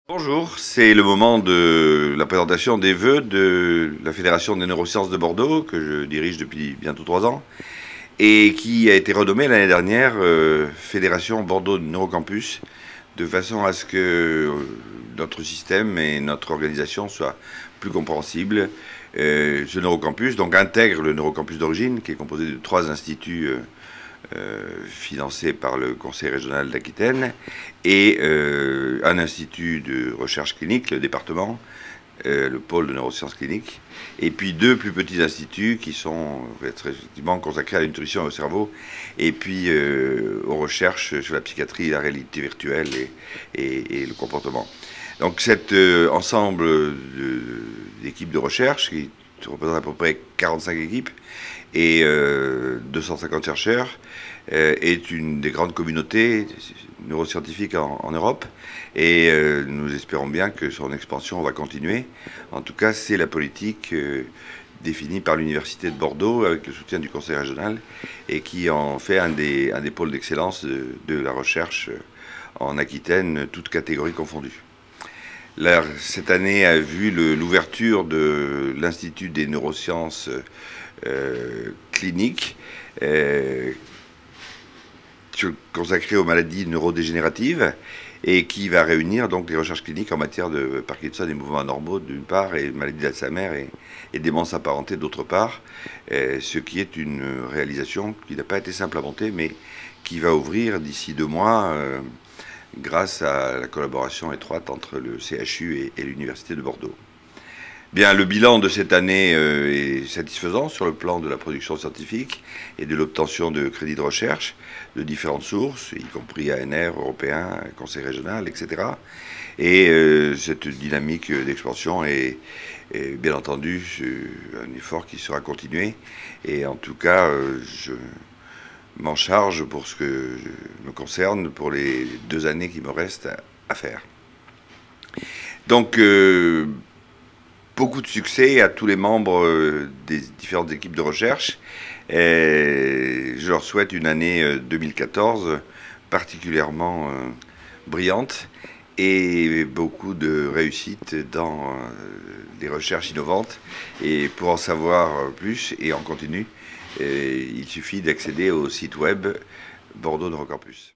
Bonjour, c'est le moment de la présentation des vœux de la Fédération des neurosciences de Bordeaux, que je dirige depuis bientôt 3 ans, et qui a été renommée l'année dernière Fédération Bordeaux Neurocampus, de façon à ce que notre système et notre organisation soient plus compréhensibles. Ce neurocampus donc intègre le neurocampus d'origine, qui est composé de 3 instituts financé par le Conseil régional d'Aquitaine, et un institut de recherche clinique, le département, le pôle de neurosciences cliniques, et puis 2 plus petits instituts qui sont effectivement consacrés à la nutrition et au cerveau, et puis aux recherches sur la psychiatrie, la réalité virtuelle et le comportement. Donc cet ensemble d'équipes de recherche qui représente à peu près 45 équipes et 250 chercheurs, est une des grandes communautés neuroscientifiques en Europe, et nous espérons bien que son expansion va continuer. En tout cas, c'est la politique définie par l'Université de Bordeaux avec le soutien du Conseil régional, et qui en fait un des pôles d'excellence de la recherche en Aquitaine, toutes catégories confondues. Cette année a vu l'ouverture de l'Institut des neurosciences cliniques, consacré aux maladies neurodégénératives, et qui va réunir donc les recherches cliniques en matière de Parkinson et mouvements anormaux d'une part, et maladie d'Alzheimer et démence apparentée d'autre part, ce qui est une réalisation qui n'a pas été simple à monter, mais qui va ouvrir d'ici 2 mois grâce à la collaboration étroite entre le CHU et l'Université de Bordeaux. Bien, le bilan de cette année est satisfaisant sur le plan de la production scientifique et de l'obtention de crédits de recherche de différentes sources, y compris ANR, européen, Conseil régional, etc. Et cette dynamique d'expansion est bien entendu un effort qui sera continué. Et en tout cas, je m'en charge pour ce que me concerne pour les 2 années qui me restent à faire. Donc, beaucoup de succès à tous les membres des différentes équipes de recherche. Je leur souhaite une année 2014 particulièrement brillante, et beaucoup de réussite dans les recherches innovantes. Et pour en savoir plus et en continu, il suffit d'accéder au site web Bordeaux Neurocampus.